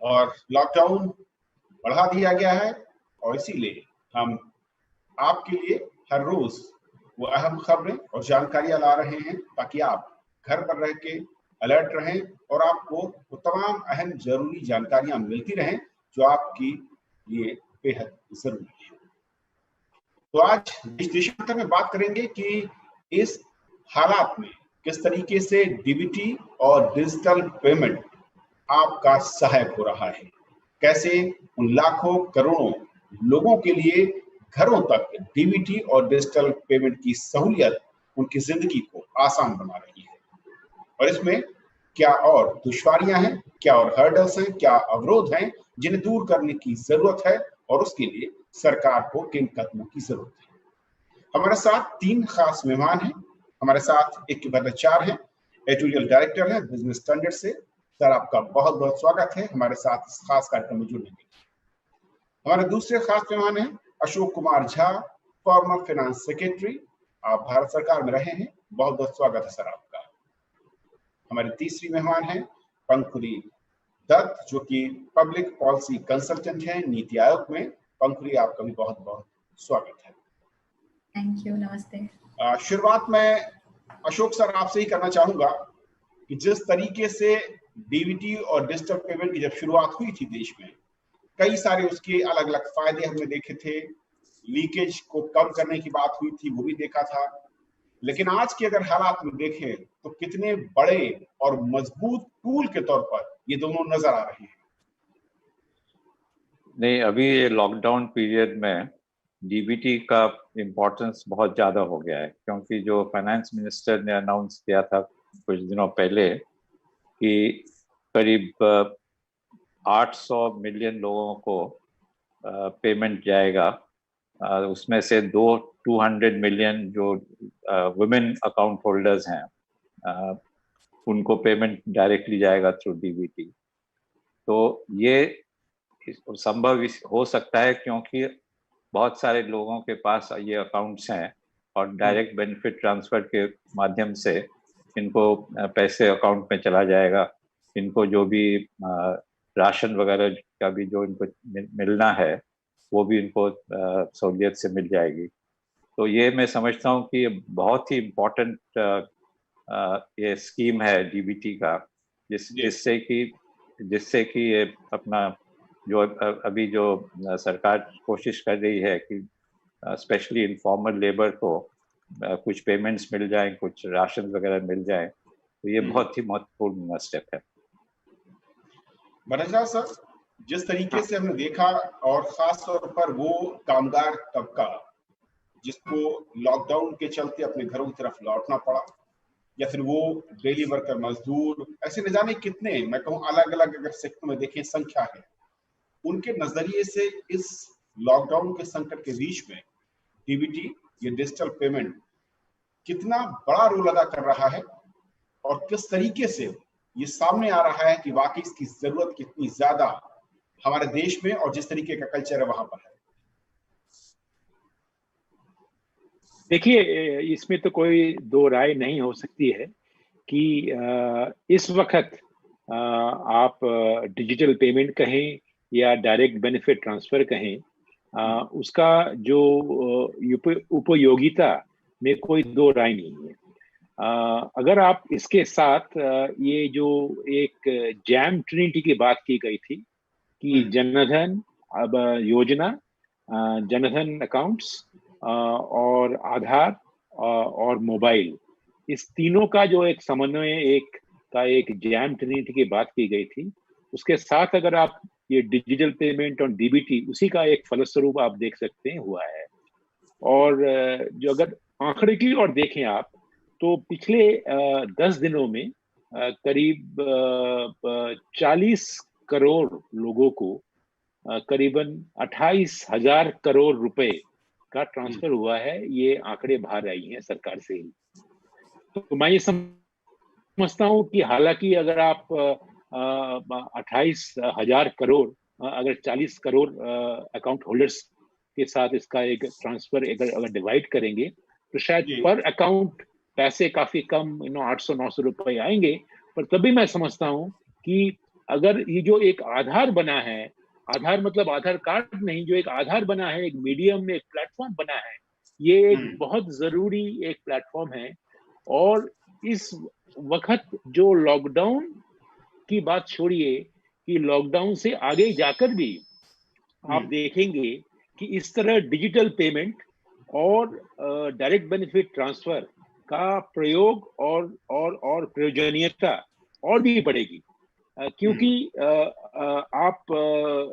और लॉकडाउन बढ़ा दिया गया है और इसीलिए हम आपके लिए हर रोज वो अहम खबरें और जानकारियां ला रहे हैं ताकि आप घर पर रह के अलर्ट रहें और आपको वो तमाम अहम जरूरी जानकारियां मिलती रहें जो आपकी लिए बेहद जरूरी है। तो आज इस दिशा में बात करेंगे कि इस हालात में किस तरीके से डीबीटी और डिजिटल पेमेंट आपका सहायक हो रहा है, कैसे उन लाखों करोड़ों लोगों के लिए घरों तक डीबीटी और डिजिटल पेमेंट की सहूलियत उनकी जिंदगी को आसान बना रही है और इसमें क्या और दुश्वारियां हैं, क्या और हर्डल्स हैं, क्या अवरोध हैं जिन्हें दूर करने की जरूरत है और उसके लिए सरकार को किन कदमों की जरूरत है। हमारे साथ 3 खास मेहमान हैं। हमारे साथ एक भट्टाचार्य हैं, एडिटोरियल डायरेक्टर हैं बिजनेस स्टैंडर्ड से। सर, आपका बहुत बहुत स्वागत है हमारे साथ इस खास कार्यक्रम में जुड़ने के लिए। हमारे दूसरे खास मेहमान हैं Ashok Kumar Jha, former finance secretary. आप भारत सरकार में रहे हैं, बहुत बहुत स्वागत है सर आपका। हमारी तीसरी मेहमान हैं पंकुरी दत्त, जो कि पब्लिक पॉलिसी कंसल्टेंट हैं नीति आयोग में। पंकुरी, आपका भी बहुत बहुत स्वागत है। थैंक यू, नमस्ते। शुरुआत में अशोक सर आपसे ही करना चाहूंगा कि जिस तरीके से डीबीटी और डिजिटल पेमेंट की जब शुरुआत हुई थी देश में, कई सारे उसके अलग अलग फायदे हमने देखे थे, लीकेज को कम करने की बात हुई थी, वो भी देखा था। लेकिन आज के अगर हालात में देखें तो कितने बड़े और मजबूत टूल के तौर पर ये दोनों नजर आ रहे हैं। नहीं, अभी ये लॉकडाउन पीरियड में डीबीटी का इम्पोर्टेंस बहुत ज़्यादा हो गया है, क्योंकि जो फाइनेंस मिनिस्टर ने अनाउंस किया था कुछ दिनों पहले कि करीब 800 मिलियन लोगों को पेमेंट जाएगा, उसमें से 200 मिलियन जो वुमेन अकाउंट होल्डर्स हैं उनको पेमेंट डायरेक्टली जाएगा थ्रू डीबीटी। तो ये संभव हो सकता है क्योंकि बहुत सारे लोगों के पास ये अकाउंट्स हैं और डायरेक्ट बेनिफिट ट्रांसफर के माध्यम से इनको पैसे अकाउंट में चला जाएगा। इनको जो भी राशन वगैरह का भी जो इनको मिलना है वो भी इनको सहूलियत से मिल जाएगी। तो ये मैं समझता हूँ कि बहुत ही इम्पोर्टेंट ये स्कीम है डीबीटी का, जिससे कि ये अपना जो अभी जो सरकार कोशिश कर रही है कि स्पेशली इनफॉर्मल लेबर को कुछ पेमेंट्स मिल जाएं, कुछ राशन वगैरह मिल जाएं, तो ये बहुत ही महत्वपूर्ण स्टेप है। भट्टाचार्य सर, जिस तरीके से हमने देखा और खास तौर पर वो कामगार तबका जिसको लॉकडाउन के चलते अपने घरों की तरफ लौटना पड़ा, या फिर वो डेली वर्कर मजदूर, ऐसे न जाने कितने, मैं कहूँ अलग अलग अगर सेक्टर में देखें संख्या है, उनके नजरिए से इस लॉकडाउन के संकट के बीच में डीबीटी ये डिजिटल पेमेंट कितना बड़ा रोल अदा कर रहा है और किस तरीके से ये सामने आ रहा है कि वाकई इसकी जरूरत कितनी ज्यादा हमारे देश में और जिस तरीके का कल्चर है वहां पर है। देखिए, इसमें तो कोई दो राय नहीं हो सकती है कि इस वक्त आप डिजिटल पेमेंट कहें या डायरेक्ट बेनिफिट ट्रांसफर कहें, उसका जो उपयोगिता में कोई दो राय नहीं है। अगर आप इसके साथ ये जो एक जैम ट्रिनिटी की बात की गई थी कि जनधन अब योजना, जनधन अकाउंट्स और आधार और मोबाइल, इस तीनों का जो एक समन्वय एक जैम ट्रिनिटी की बात की गई थी, उसके साथ अगर आप ये डिजिटल पेमेंट और डीबीटी, उसी का एक फलस्वरूप आप देख सकते हैं हुआ है। और जो अगर आंकड़े की ओर देखें आप, तो पिछले 10 दिनों में करीब 40 करोड़ लोगों को करीबन 28,000 करोड़ रुपए का ट्रांसफर हुआ है। ये आंकड़े बाहर आई हैं सरकार से ही। तो मैं ये समझता हूँ कि हालांकि अगर आप 28,000 करोड़ अगर 40 करोड़ अकाउंट होल्डर्स के साथ इसका एक ट्रांसफर अगर डिवाइड करेंगे तो शायद पर अकाउंट पैसे काफी कम 800-900 रुपए आएंगे। पर तभी मैं समझता हूँ कि अगर ये जो एक आधार बना है, आधार मतलब आधार कार्ड नहीं, जो एक आधार बना है, एक मीडियम, एक प्लेटफॉर्म बना है, ये एक बहुत जरूरी एक प्लेटफॉर्म है। और इस वक्त जो लॉकडाउन की बात छोड़िए, कि लॉकडाउन से आगे जाकर भी आप देखेंगे कि इस तरह डिजिटल पेमेंट और डायरेक्ट बेनिफिट ट्रांसफर का प्रयोग और प्रयोजनीयता और भी बढ़ेगी। क्योंकि आप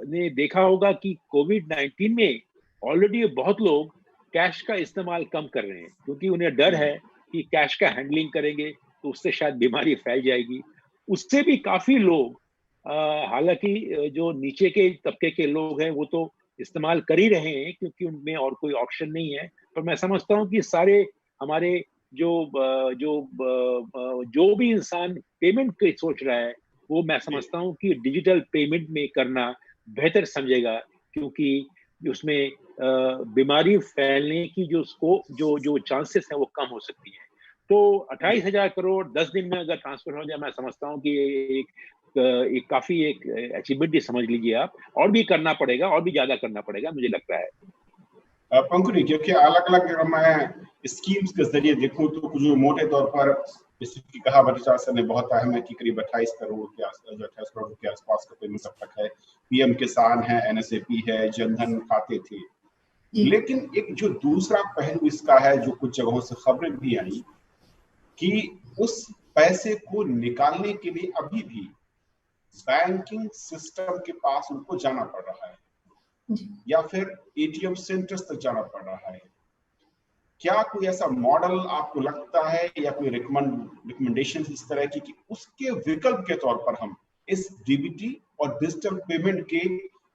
ने देखा होगा कि कोविड-19 में ऑलरेडी बहुत लोग कैश का इस्तेमाल कम कर रहे हैं, क्योंकि उन्हें डर है कि कैश का हैंडलिंग करेंगे तो उससे शायद बीमारी फैल जाएगी। उससे भी काफी लोग, हालांकि जो नीचे के तबके के लोग हैं वो तो इस्तेमाल कर ही रहे हैं, क्योंकि उनमें और कोई ऑप्शन नहीं है। पर मैं समझता हूँ कि सारे हमारे जो भी इंसान पेमेंट की सोच रहा है, वो मैं समझता हूँ कि डिजिटल पेमेंट में करना बेहतर समझेगा, क्योंकि उसमें बीमारी फैलने की जो चांसेस है वो कम हो सकती है। तो 28,000 करोड़ 10 दिन में अगर ट्रांसफर हो जाए, मैं समझता हूँ कि एक काफी एक अचीवमेंट ही समझ लीजिए आप। और भी करना पड़ेगा, और भी ज्यादा करना पड़ेगा, मुझे लगता है। पंकुरी, क्योंकि अलग अलग मैं स्कीम्स के जरिए देखूं तो जो मोटे तौर पर, जैसे कि कहा भट्टाचार्य सर ने, बहुत अहम है कि करीब 28 करोड़ के आसपास का पेमेंट अब तक है। पीएम किसान है, एनएसएपी है, जनधन खाते थे। लेकिन एक जो दूसरा पहलू इसका है, जो कुछ जगहों से खबरें भी आई कि उस पैसे को निकालने के लिए अभी भी बैंकिंग सिस्टम के पास उनको जाना पड़ रहा है, या फिर एटीएम सेंटर्स तक जाना पड़ रहा है। क्या कोई ऐसा मॉडल आपको लगता है, या कोई रिकमेंडेशन इस तरह की कि उसके विकल्प के तौर पर हम इस डीबीटी और डिजिटल पेमेंट के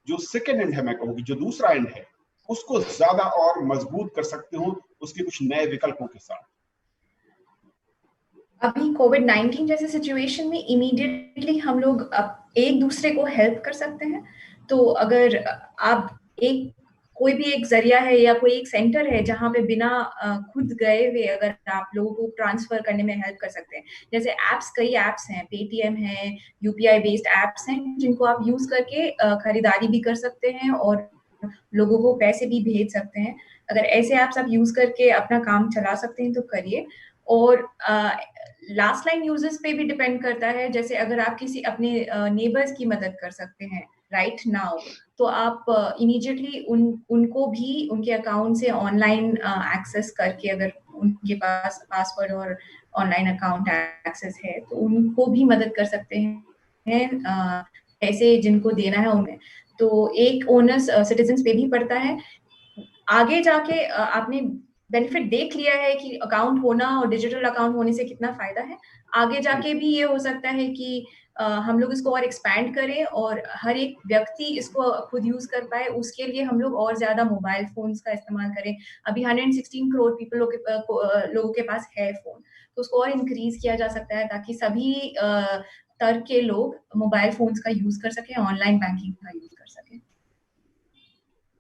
जो सेकेंड एंड है, मैं कहूँगी जो दूसरा एंड है, उसको ज्यादा और मजबूत कर सकते हो उसके कुछ नए विकल्पों के साथ? अभी कोविड-19 जैसे सिचुएशन में इमीडिएटली हम लोग एक दूसरे को हेल्प कर सकते हैं। तो अगर आप कोई भी एक जरिया है या कोई एक सेंटर है जहाँ पे बिना खुद गए हुए अगर आप लोगों को ट्रांसफर करने में हेल्प कर सकते हैं। जैसे एप्स, कई एप्स हैं, पेटीएम है, यूपीआई बेस्ड एप्स हैं जिनको आप यूज करके खरीदारी भी कर सकते हैं और लोगों को पैसे भी भेज सकते हैं। अगर ऐसे एप्स आप यूज करके अपना काम चला सकते हैं तो करिए। और लास्ट लाइन यूजर्स पे भी डिपेंड करता है। जैसे अगर आप किसी अपने नेबर्स की मदद कर सकते हैं राइट नाउ, तो आप इमीडिएटली उनको भी उनके अकाउंट से ऑनलाइन एक्सेस करके, अगर उनके पास पासवर्ड और ऑनलाइन अकाउंट एक्सेस है तो उनको भी मदद कर सकते हैं पैसे जिनको देना है उन्हें। तो एक ओनर्स सिटीजन्स पे भी पड़ता है। आगे जाके आपने बेनिफिट देख लिया है कि अकाउंट होना और डिजिटल अकाउंट होने से कितना फायदा है। आगे जाके भी ये हो सकता है कि हम लोग इसको और एक्सपैंड करें और हर एक व्यक्ति इसको खुद यूज कर पाए। उसके लिए हम लोग और ज्यादा मोबाइल फोन्स का इस्तेमाल करें। अभी 116 करोड़ लोगों के पास है फोन, तो उसको और इंक्रीज किया जा सकता है ताकि सभी तरह के लोग मोबाइल फोन्स का यूज कर सकें, ऑनलाइन बैंकिंग का यूज कर सकें।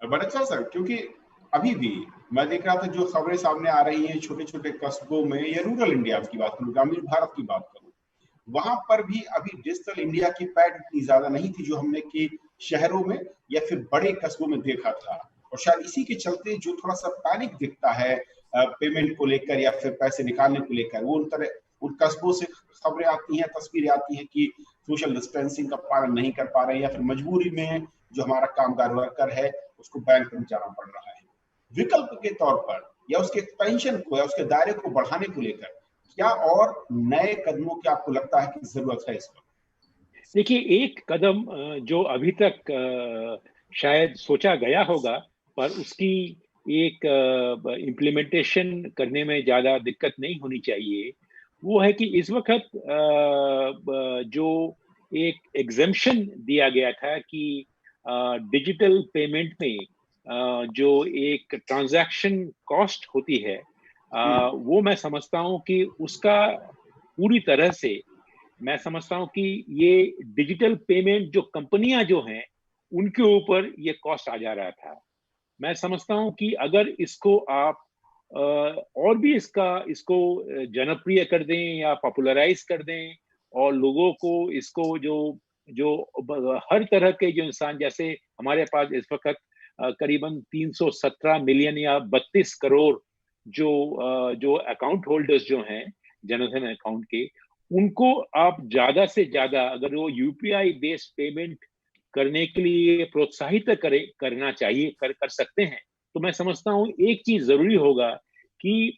बड़ा अच्छा सर, क्योंकि अभी भी मैं देख रहा था जो खबरें सामने आ रही हैं छोटे छोटे कस्बों में, या रूरल इंडिया की बात करूं, ग्रामीण भारत की बात करूं, वहां पर भी अभी डिजिटल इंडिया की पैठ इतनी ज्यादा नहीं थी जो हमने कि शहरों में या फिर बड़े कस्बों में देखा था। और शायद इसी के चलते जो थोड़ा सा पैनिक दिखता है पेमेंट को लेकर या फिर पैसे निकालने को लेकर, वो उन कस्बों से खबरें आती हैं, तस्वीरें आती हैं कि सोशल डिस्टेंसिंग का पालन नहीं कर पा रहे हैं, या फिर मजबूरी में जो हमारा कामगार वर्कर है उसको बैंक में जाना पड़ रहा है। विकल्प के तौर पर या उसके एक्सपेंशन को या उसके दायरे को बढ़ाने को लेकर क्या और नए कदमों की आपको लगता है कि जरूरत है इस वक्त? देखिए, एक कदम जो अभी तक शायद सोचा गया होगा, पर उसकी एक इम्प्लीमेंटेशन करने में ज्यादा दिक्कत नहीं होनी चाहिए, वो है कि इस वक्त जो एक एग्जेम्पशन दिया गया था कि डिजिटल पेमेंट में जो एक ट्रांजैक्शन कॉस्ट होती है, वो मैं समझता हूँ कि उसका पूरी तरह से, मैं समझता हूँ कि ये डिजिटल पेमेंट जो कंपनियां जो हैं उनके ऊपर ये कॉस्ट आ जा रहा था। मैं समझता हूँ कि अगर इसको आप और भी इसको जनप्रिय कर दें या पॉपुलराइज कर दें और लोगों को इसको जो जो हर तरह के जो इंसान, जैसे हमारे पास इस वक्त करीबन 317 मिलियन या 32 करोड़ जो अकाउंट होल्डर्स जो हैं जनधन अकाउंट के, उनको आप ज्यादा से ज्यादा अगर वो यूपीआई बेस्ड पेमेंट करने के लिए प्रोत्साहित करना चाहिए, कर सकते हैं, तो मैं समझता हूँ एक चीज जरूरी होगा कि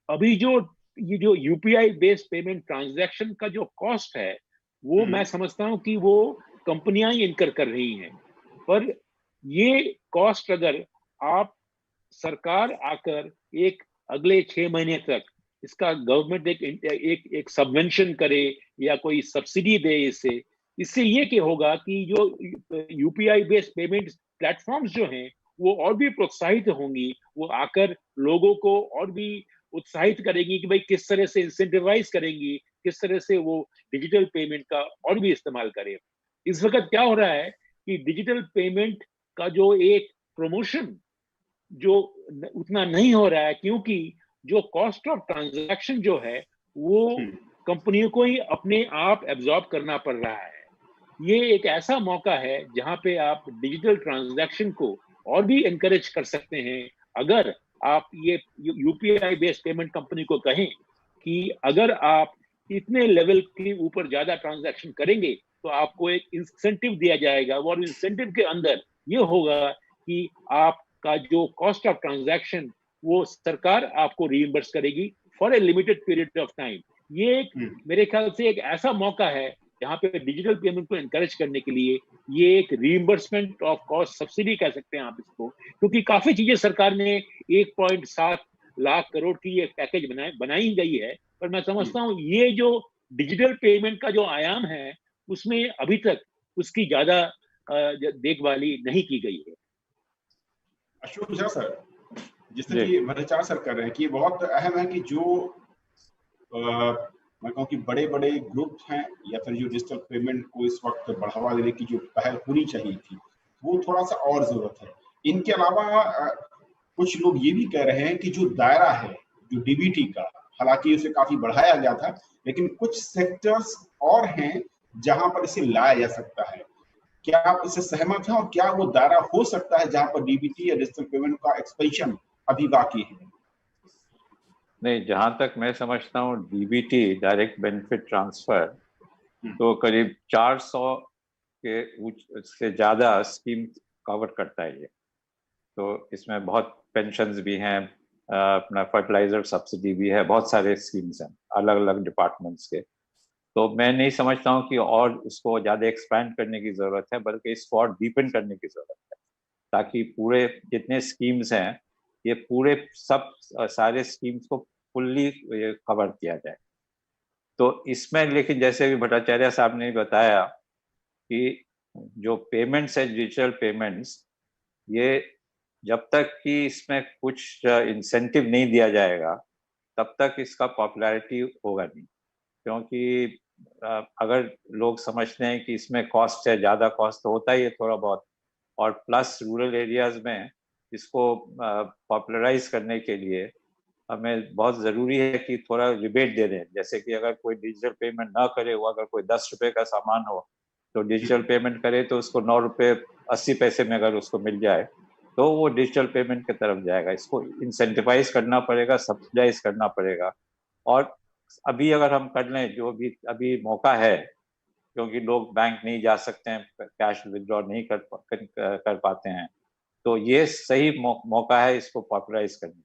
अभी ये जो यूपीआई बेस्ड पेमेंट ट्रांजैक्शन का जो कॉस्ट है, वो मैं समझता हूँ कि वो कंपनियां ही इनकर कर रही हैं। पर ये कॉस्ट अगर आप सरकार आकर एक अगले 6 महीने तक इसका गवर्नमेंट एक सबवेंशन करे या कोई सब्सिडी दे इससे ये क्या होगा कि जो यूपीआई बेस्ड पेमेंट प्लेटफॉर्म्स जो हैं वो और भी प्रोत्साहित होंगी, वो आकर लोगों को और भी उत्साहित करेंगी कि भाई किस तरह से इंसेंटिवाइज करेंगी, किस तरह से वो डिजिटल पेमेंट का और भी इस्तेमाल करें। इस वक्त क्या हो रहा है कि डिजिटल पेमेंट का जो एक प्रमोशन जो उतना नहीं हो रहा है, क्योंकि जो कॉस्ट ऑफ ट्रांजैक्शन जो है वो कंपनियों को ही अपने आप एब्जॉर्ब करना पड़ रहा है। ये एक ऐसा मौका है जहां पे आप डिजिटल ट्रांजैक्शन को और भी एनकरेज कर सकते हैं। अगर आप ये यूपीआई बेस्ड पेमेंट कंपनी को कहें कि अगर आप इतने लेवल के ऊपर ज्यादा ट्रांजैक्शन करेंगे तो आपको एक इंसेंटिव दिया जाएगा, और इंसेंटिव के अंदर ये होगा कि आपका जो कॉस्ट ऑफ ट्रांजैक्शन वो सरकार आपको रीइंबर्स करेगी for a limited period of time. ये मेरे ख्याल से एक ऐसा मौका है जहाँ पे डिजिटल पेमेंट को एनकरेज करने के लिए ये एक रीइंबर्समेंट ऑफ कॉस्ट सब्सिडी कह सकते हैं आप इसको, क्योंकि काफी चीजें सरकार ने 1.7 लाख करोड़ की ये पैकेज बनाई गई है, पर मैं समझता हूँ ये जो डिजिटल पेमेंट का जो आयाम है उसमें अभी तक उसकी ज्यादा देखभाली नहीं की गई है। अशोक झा सर, जिस तरह की भट्टाचार्य सर कर रहे हैं कि बहुत अहम है कि जो मैं कहूँ कि बड़े बड़े ग्रुप हैं या फिर जो डिजिटल पेमेंट को इस वक्त बढ़ावा देने की जो पहल होनी चाहिए थी वो थोड़ा सा और जरूरत है। इनके अलावा कुछ लोग ये भी कह रहे हैं कि जो दायरा है जो डीबीटी का, हालांकि उसे काफी बढ़ाया गया था, लेकिन कुछ सेक्टर्स और हैं जहां पर इसे लाया जा सकता है। क्या आप इससे सहमत हैं और क्या वो दायरा हो सकता है जहां पर डीबीटी या डिजिटल पेमेंट का एक्सपेंशन अभी बाकी है? नहीं, जहां तक मैं समझता हूँ डीबीटी डायरेक्ट बेनिफिट ट्रांसफर तो करीब 400 के से ज्यादा स्कीम कवर करता है ये। तो इसमें बहुत पेंशन्स भी हैं, अपना फर्टिलाइजर सब्सिडी भी है, बहुत सारे स्कीम्स हैं अलग अलग डिपार्टमेंट्स के। तो मैं नहीं समझता हूँ कि और उसको ज़्यादा एक्सपैंड करने की ज़रूरत है, बल्कि इसको और डीपन करने की ज़रूरत है, ताकि पूरे जितने स्कीम्स हैं ये पूरे सब सारे स्कीम्स को फुल्ली कवर किया जाए। तो इसमें लेकिन जैसे कि भट्टाचार्य साहब ने बताया कि जो पेमेंट्स है डिजिटल पेमेंट्स, ये जब तक कि इसमें कुछ इंसेंटिव नहीं दिया जाएगा तब तक इसका पॉपुलैरिटी होगा नहीं। क्योंकि अगर लोग समझते हैं कि इसमें कॉस्ट है, ज़्यादा कॉस्ट तो होता ही है थोड़ा बहुत, और प्लस रूरल एरियाज में इसको पॉपुलराइज करने के लिए हमें बहुत ज़रूरी है कि थोड़ा रिबेट दे दें। जैसे कि अगर कोई डिजिटल पेमेंट ना करे, वो अगर कोई 10 रुपये का सामान हो तो डिजिटल पेमेंट करे तो उसको 9 रुपये 80 पैसे में अगर उसको मिल जाए तो वो डिजिटल पेमेंट की तरफ जाएगा। इसको इंसेंटिवाइज करना पड़ेगा, सब्सिडाइज करना पड़ेगा। और अभी अगर हम कर लें, जो भी अभी मौका है, क्योंकि लोग बैंक नहीं जा सकते हैं, कैश विड्रॉ नहीं कर पाते हैं, तो ये सही मौका है इसको पॉपुलराइज करने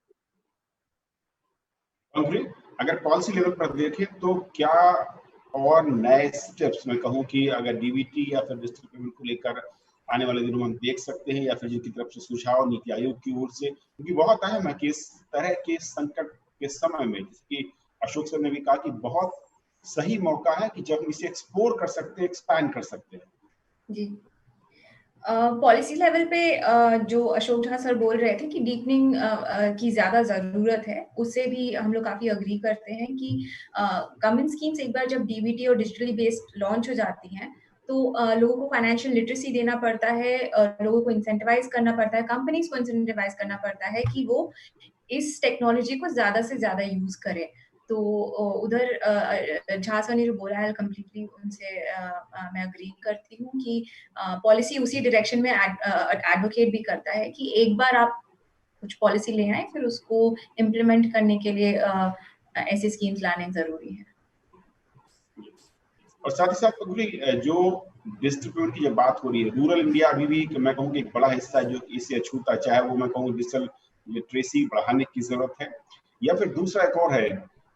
के। अगर पॉलिसी लेवल पर देखें तो क्या और नए स्टेप्स मैं कहूँ कि अगर डीबीटी या फिर डिजिटल पेमेंट को लेकर आने वाले दिनों में हम देख सकते हैं, या फिर जिनकी तरफ से सुझाव नीति आयोग की ओर से, क्योंकि बहुत अहम है कि इस तरह के संकट के समय में, जिसकी अशोक सर ने भी कहा कि बहुत सही मौका है कि जब हम इसे एक्सप्लोर कर सकते हैं, एक्सपैंड कर सकते हैं। जी, पॉलिसी लेवल पे जो अशोक झा सर बोल रहे थे कि डीपनिंग की ज्यादा जरूरत है, उससे भी हम लोग काफी अग्री करते हैं कि गवर्नमेंट स्कीम्स एक बार जब डीबीटी और डिजिटली बेस्ड लॉन्च हो जाती हैं तो लोगों को फाइनेंशियल लिटरेसी देना पड़ता है, लोगों को इंसेंटिवाइज करना पड़ता है, कंपनीज को इंसेंटिवाइज करना पड़ता है कि वो इस टेक्नोलॉजी को ज्यादा से ज्यादा यूज करें। तो उधर झासा ने जो बोला है कम्प्लीटली उनसे मैं अग्री करती हूँ कि पॉलिसी उसी डायरेक्शन में एडवोकेट भी करता है कि एक बार आप कुछ पॉलिसी ले आए फिर उसको इम्प्लीमेंट करने के लिए ऐसे स्कीम्स लाने जरूरी है। और साथ ही साथ पगुली जो डिजिटल पेमेंट की जब बात हो रही है, रूरल इंडिया अभी भी मैं कहूँ कि एक बड़ा हिस्सा है जो इसे अछूता है, चाहे वो मैं कहूँ डिजिटल लिटरेसी बढ़ाने की जरूरत है, या फिर दूसरा एक और है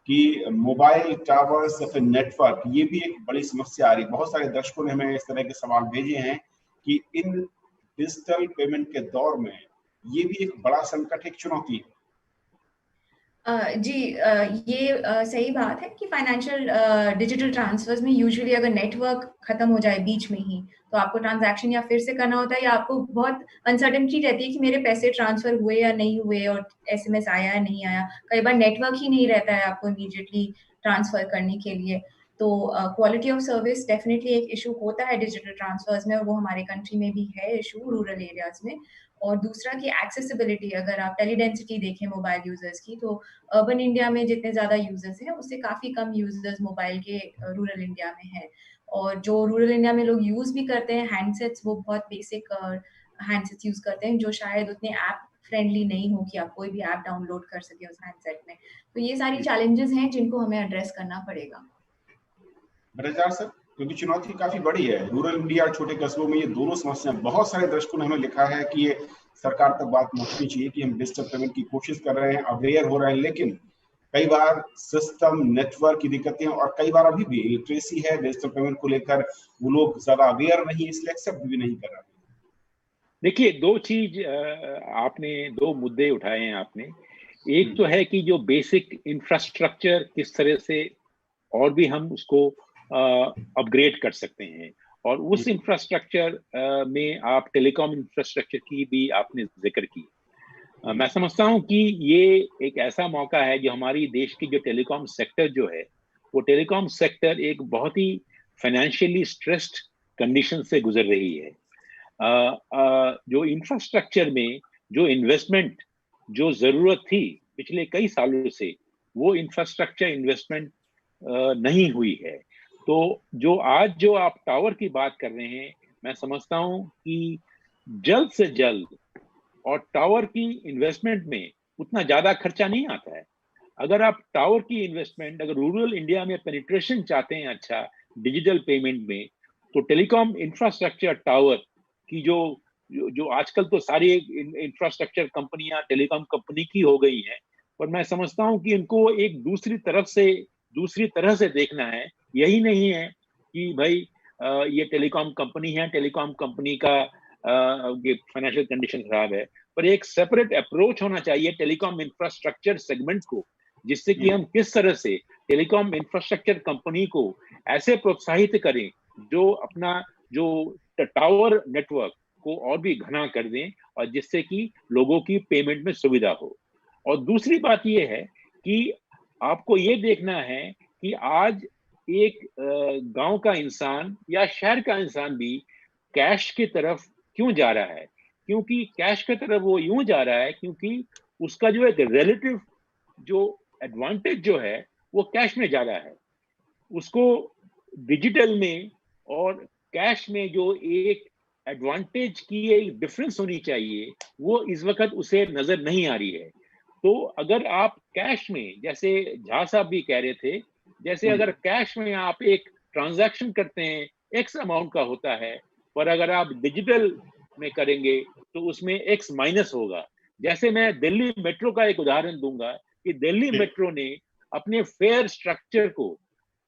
कि मोबाइल टावर्स या फिर नेटवर्क, ये भी एक बड़ी समस्या आ रही है। बहुत सारे दर्शकों ने हमें इस तरह के सवाल भेजे हैं कि इन डिजिटल पेमेंट के दौर में ये भी एक बड़ा संकट, एक चुनौती है। जी, ये सही बात है कि फाइनेंशियल डिजिटल ट्रांसफर्स में यूजुअली अगर नेटवर्क खत्म हो जाए बीच में ही तो आपको ट्रांजैक्शन या फिर से करना होता है, या आपको बहुत अनसर्टेनिटी रहती है कि मेरे पैसे ट्रांसफर हुए या नहीं हुए और एसएमएस आया या नहीं आया। कई बार नेटवर्क ही नहीं रहता है आपको इमीडिएटली ट्रांसफर करने के लिए। तो क्वालिटी ऑफ सर्विस डेफिनेटली एक इशू होता है डिजिटल ट्रांसफर्स में, और वो हमारे कंट्री में भी है इशू रूरल एरियाज में। और दूसरा कि एक्सेसिबिलिटी, अगर आप टेली डेंसिटी देखें मोबाइल यूजर्स की, तो अर्बन इंडिया में जितने ज्यादा यूजर्स हैं उससे काफी कम यूजर्स मोबाइल के रूरल इंडिया में है। और जो रूरल इंडिया में लोग यूज भी करते हैं हैंडसेट्स, वो बहुत बेसिक हैंडसेट्स यूज करते हैं जो शायद उतने ऐप फ्रेंडली नहीं हो कि आप कोई भी ऐप डाउनलोड कर सके उस हैंडसेट में। तो ये सारी चैलेंजेस हैं जिनको हमें एड्रेस करना पड़ेगा। ब्रजराज सर, क्योंकि चुनौती काफी बड़ी है रूरल इंडिया और छोटे कस्बों में, ये दोनों समस्याएं, बहुत सारे दर्शकों ने हमें लिखा है कि ये सरकार तक बात पहुंचनी चाहिए कि हम डिजिटल पेमेंट की कोशिश कर रहे हैं, अवेयर हो रहे हैं, लेकिन कई बार सिस्टम नेटवर्क की दिक्कतें, और कई बार अभी भी लिटरेसी है डिजिटल पेमेंट को लेकर, वो लोग ज्यादा अवेयर नहीं, इसलिए एक्सेप्ट भी नहीं कर रहे। देखिए, दो चीज आपने, दो मुद्दे उठाए हैं आपने। एक तो है कि जो बेसिक इंफ्रास्ट्रक्चर किस तरह से और भी हम उसको अपग्रेड कर सकते हैं, और उस इंफ्रास्ट्रक्चर में आप टेलीकॉम इंफ्रास्ट्रक्चर की भी आपने जिक्र की। मैं समझता हूं कि ये एक ऐसा मौका है जो हमारी देश की जो टेलीकॉम सेक्टर जो है, वो टेलीकॉम सेक्टर एक बहुत ही फाइनेंशियली स्ट्रेस्ड कंडीशन से गुजर रही है। जो इंफ्रास्ट्रक्चर में जो इन्वेस्टमेंट जो जरूरत थी पिछले कई सालों से, वो इंफ्रास्ट्रक्चर इन्वेस्टमेंट नहीं हुई है। तो जो आज जो आप टावर की बात कर रहे हैं, मैं समझता हूं कि जल्द से जल्द, और टावर की इन्वेस्टमेंट में उतना ज्यादा खर्चा नहीं आता है। अगर आप टावर की इन्वेस्टमेंट, अगर रूरल इंडिया में पेनिट्रेशन चाहते हैं अच्छा डिजिटल पेमेंट में, तो टेलीकॉम इंफ्रास्ट्रक्चर टावर की जो आजकल तो सारी इंफ्रास्ट्रक्चर कंपनियां टेलीकॉम कंपनी की हो गई हैं, पर मैं समझता हूं कि इनको एक दूसरी तरह से देखना है। यही नहीं है कि भाई ये टेलीकॉम कंपनी है, टेलीकॉम कंपनी का फाइनेंशियल कंडीशन खराब है, पर एक सेपरेट अप्रोच होना चाहिए टेलीकॉम इंफ्रास्ट्रक्चर सेगमेंट को, जिससे कि हम किस तरह से टेलीकॉम इंफ्रास्ट्रक्चर कंपनी को ऐसे प्रोत्साहित करें जो अपना जो टावर नेटवर्क को और भी घना कर दें, और जिससे कि लोगों की पेमेंट में सुविधा हो। और दूसरी बात यह है कि आपको ये देखना है कि आज एक गांव का इंसान या शहर का इंसान भी कैश की तरफ क्यों जा रहा है? क्योंकि कैश की तरफ वो यूं जा रहा है क्योंकि उसका जो एक रिलेटिव जो एडवांटेज जो है वो कैश में जा रहा है। उसको डिजिटल में और कैश में जो एक एडवांटेज की एक डिफरेंस होनी चाहिए, वो इस वक्त उसे नजर नहीं आ रही है। तो अगर आप कैश में, जैसे झा साहब भी कह रहे थे, जैसे अगर कैश में आप एक ट्रांजैक्शन करते हैं एक्स अमाउंट का होता है, पर अगर आप डिजिटल में करेंगे तो उसमें एक्स माइनस होगा। जैसे मैं दिल्ली मेट्रो का एक उदाहरण दूंगा कि दिल्ली मेट्रो ने अपने फेयर स्ट्रक्चर को,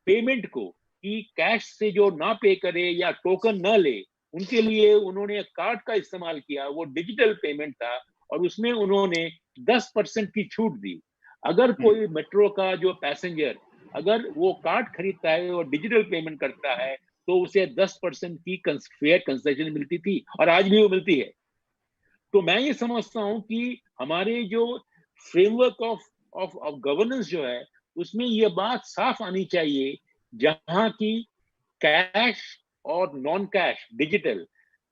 पेमेंट को, कि कैश से जो ना पे करे या टोकन ना ले, उनके लिए उन्होंने कार्ड का इस्तेमाल किया, वो डिजिटल पेमेंट था, और उसमें उन्होंने 10% की छूट दी। अगर कोई मेट्रो का जो पैसेंजर अगर वो कार्ड खरीदता है और डिजिटल पेमेंट करता है तो उसे 10% की फेयर कंसेशन मिलती थी, और आज भी वो मिलती है। तो मैं ये समझता हूं कि हमारे जो फ्रेमवर्क ऑफ गवर्नेंस जो है, उसमें ये बात साफ आनी चाहिए, जहां की कैश और नॉन कैश डिजिटल,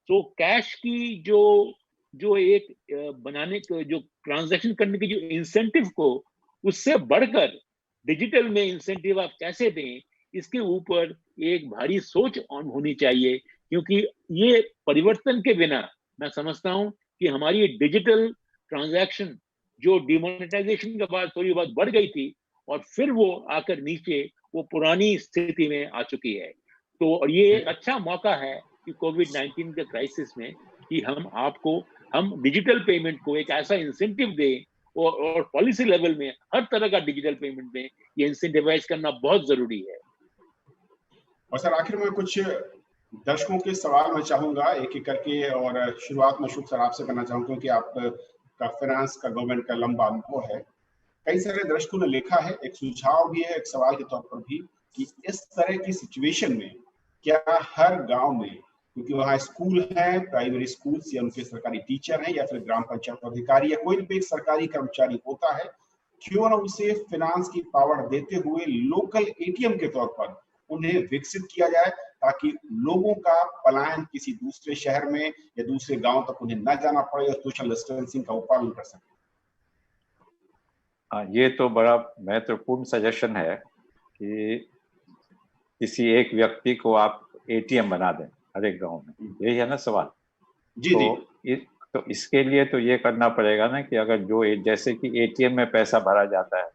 तो कैश की जो एक बनाने को, जो ट्रांजैक्शन करने की जो इंसेंटिव को, उससे बढ़कर डिजिटल में इंसेंटिव आप कैसे दें, इसके ऊपर एक भारी सोच होनी चाहिए, क्योंकि ये परिवर्तन के बिना मैं समझता हूं कि हमारी डिजिटल ट्रांजैक्शन जो डिमोनेटाइजेशन के बाद थोड़ी बहुत बढ़ गई थी और फिर वो आकर नीचे वो पुरानी स्थिति में आ चुकी है। तो और ये एक अच्छा मौका है कि कोविड-19 के क्राइसिस में कि हम डिजिटल पेमेंट को एक ऐसा इंसेंटिव दें और पॉलिसी लेवल में हर तरह का डिजिटल पेमेंट में ये इंसेंटिवाइज करना बहुत जरूरी है। और सर आखिर में कुछ दर्शकों के सवाल मैं चाहूंगा एक एक करके, और शुरुआत में शुभ सर आपसे करना चाहूंगा क्योंकि आपका फाइनेंस का गवर्नमेंट का लंबा अनुभव है। कई सारे दर्शकों ने लिखा है, एक सुझाव भी है एक सवाल के तौर पर भी, कि इस तरह की सिचुएशन में क्या हर गांव में, क्योंकि वहाँ स्कूल है, प्राइमरी स्कूल या उनके सरकारी टीचर हैं या फिर ग्राम पंचायत अधिकारी या कोई भी एक सरकारी कर्मचारी होता है, क्यों ना उसे फाइनेंस की पावर देते हुए लोकल एटीएम के तौर पर उन्हें विकसित किया जाए, ताकि लोगों का पलायन किसी दूसरे शहर में या दूसरे गांव तक उन्हें न जाना पड़े और सोशल डिस्टेंसिंग का पालन कर सके। ये तो बड़ा महत्वपूर्ण सजेशन है कि किसी एक व्यक्ति को आप एटीएम बना दें हर एक गाँव में, यही है ना सवाल? जी जी। तो इसके लिए तो ये करना पड़ेगा ना कि अगर जो जैसे कि एटीएम में पैसा भरा जाता है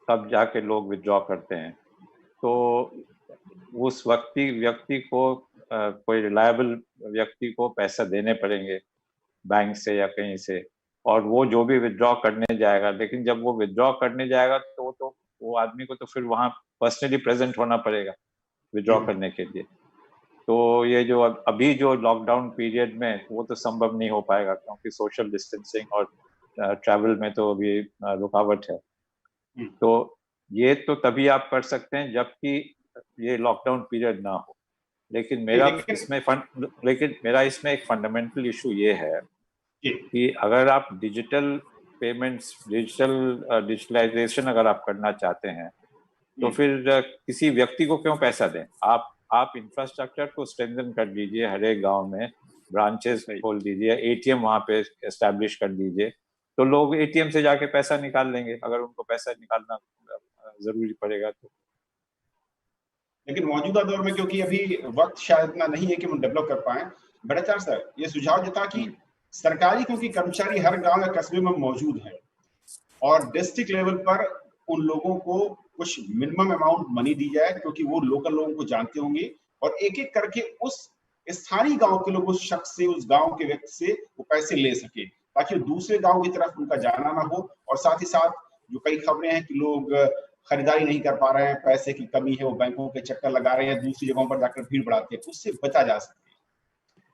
तब जाके लोग विथड्रॉ करते हैं, तो उस व्यक्ति को कोई रिलायबल व्यक्ति को पैसा देने पड़ेंगे बैंक से या कहीं से, और वो जो भी विथड्रॉ करने जाएगा, लेकिन जब वो विथड्रॉ करने जाएगा तो वो आदमी को तो फिर वहाँ पर्सनली प्रेजेंट होना पड़ेगा विथड्रॉ करने के लिए। तो ये जो अभी जो लॉकडाउन पीरियड में वो तो संभव नहीं हो पाएगा, क्योंकि सोशल डिस्टेंसिंग और ट्रैवल में तो अभी रुकावट है। तो ये तो तभी आप कर सकते हैं जबकि ये लॉकडाउन पीरियड ना हो। लेकिन मेरा इसमें एक फंडामेंटल इशू ये है कि अगर आप डिजिटल पेमेंट्स, डिजिटलाइजेशन अगर आप करना चाहते हैं तो फिर किसी व्यक्ति को क्यों पैसा दें? आप इंफ्रास्ट्रक्चर को स्ट्रेंथन कर दीजिए, हर एक गांव में ब्रांचेस खोल दीजिए, एटीएम वहां पे एस्टैब्लिश कर दीजिए, तो लोग एटीएम से जाके पैसा निकाल लेंगे अगर उनको पैसा निकालना जरूरी पड़ेगा तो। लेकिन मौजूदा दौर में क्योंकि अभी वक्त शायद इतना नहीं है कि हम डेवलप कर पाए, भट्टाचार्य सर ये सुझाव देता कि सरकारी क्योंकि कर्मचारी हर गांव या कस्बे में मौजूद है और डिस्ट्रिक्ट लेवल पर उन लोगों को कुछ मिनिमम अमाउंट मनी दी जाए, क्योंकि वो लोकल लोगों को जानते होंगे और एक एक करके उस स्थानीय गांव के लोग उस शख्स से, उस गांव के व्यक्ति से वो पैसे ले सके, ताकि दूसरे गांव की तरफ उनका जाना ना हो। और साथ ही साथ जो कई खबरें हैं कि लोग खरीदारी नहीं कर पा रहे हैं, पैसे की कमी है, वो बैंकों के चक्कर लगा रहे हैं, दूसरी जगहों पर जाकर भीड़ बढ़ाते हैं, उससे बचा जा सकता है।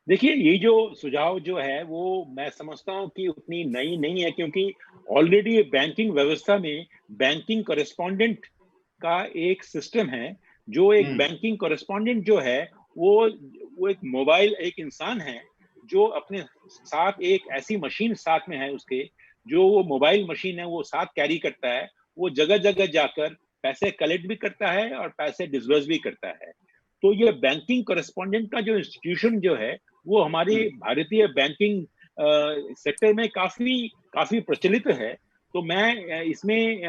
देखिए ये जो सुझाव जो है वो मैं समझता हूँ कि उतनी नई नहीं है, क्योंकि ऑलरेडी बैंकिंग व्यवस्था में बैंकिंग कॉरेस्पॉन्डेंट का एक सिस्टम है। जो एक बैंकिंग कॉरेस्पॉन्डेंट जो है वो एक मोबाइल एक इंसान है जो अपने साथ एक ऐसी मशीन साथ में है उसके, जो वो मोबाइल मशीन है वो साथ कैरी करता है, वो जगह जगह जाकर पैसे कलेक्ट भी करता है और पैसे डिसबर्स भी करता है। तो ये बैंकिंग कॉरेस्पॉन्डेंट का जो इंस्टीट्यूशन जो है वो हमारे भारतीय बैंकिंग सेक्टर में काफी प्रचलित है। तो मैं इसमें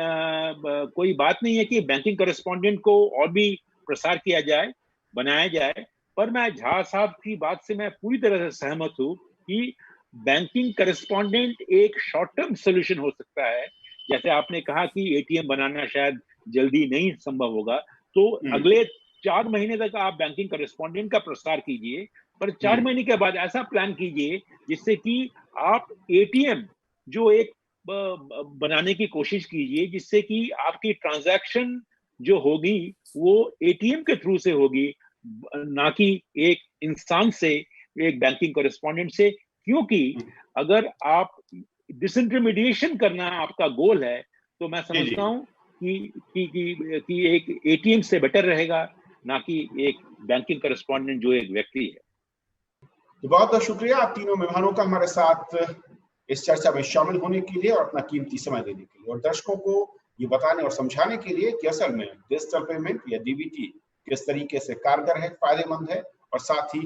कोई बात नहीं है कि बैंकिंग कॉरेस्पॉन्डेंट को और भी प्रसार किया जाए, बनाया जाए, पर मैं झा साहब की बात से मैं पूरी तरह से सहमत हूँ कि बैंकिंग कॉरेस्पॉन्डेंट एक शॉर्ट टर्म सोल्यूशन हो सकता है। जैसे आपने कहा कि एटीएम बनाना शायद जल्दी नहीं संभव होगा, तो अगले 4 महीने तक आप बैंकिंग कॉरेस्पॉन्डेंट का प्रसार कीजिए, पर 4 महीने के बाद ऐसा प्लान कीजिए जिससे कि आप एटीएम जो एक बनाने की कोशिश कीजिए, जिससे कि आपकी ट्रांजैक्शन जो होगी वो एटीएम के थ्रू से होगी, ना कि एक इंसान से, एक बैंकिंग कॉरेस्पॉन्डेंट से। क्योंकि अगर आप डिसइंटरमीडिएशन करना आपका गोल है तो मैं समझता हूँ कि एक एटीएम से बेटर रहेगा, ना कि एक बैंकिंग कॉरेस्पॉन्डेंट जो एक व्यक्ति है। तो बहुत बहुत शुक्रिया आप तीनों मेहमानों का हमारे साथ इस चर्चा में शामिल होने के लिए और अपना कीमती समय देने के लिए, और दर्शकों को ये बताने और समझाने के लिए कि असल में डिजिटल पेमेंट या डीबीटी किस तरीके से कारगर है, फायदेमंद है और साथ ही